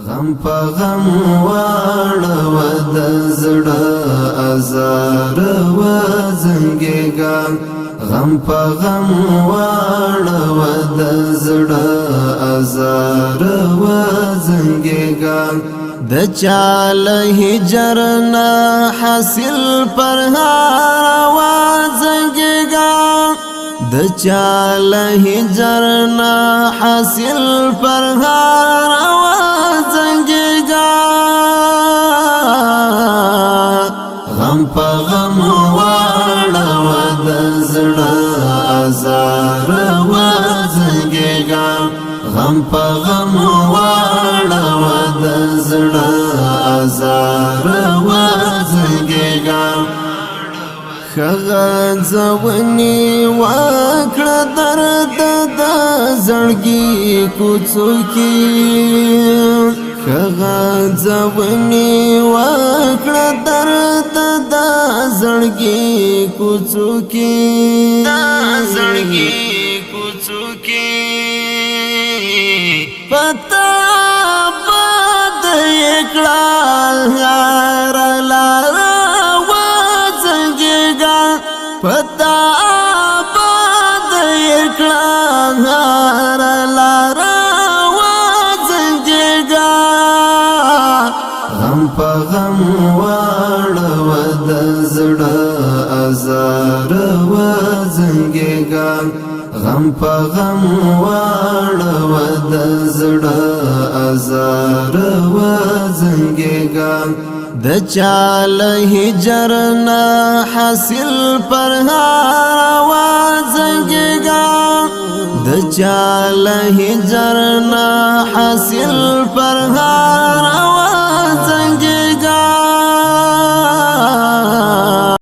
غم په غم واړه د زړه ازار و زنګېږه غم په غم واړه د زړه ازار و زنګېږه د چال هجر نه حاصل پر هار و زنګېږه د چال هجر نه حاصل پر هار و زنګېږه غم په غم واړه د زړه ازار و زنګېږه غم په غم واړه د زړه ازار و زنګېږه خغځونی وکړه درد د زړګي کوڅو کې خغځونی وکړه درد د زړګي کوڅو کې د زړګي کوڅو کې پتا بد اکړه هر لار پتا باد اکڑا هر لارا وزنگیگا غم پا غم واڑا د زڑا ازار وزنگیگا غم پا غم واڑا د زڑا ازار وزنگیگا د چال هجر نه حاصل پر هار و زنګېږه د چال هجر نه حاصل پر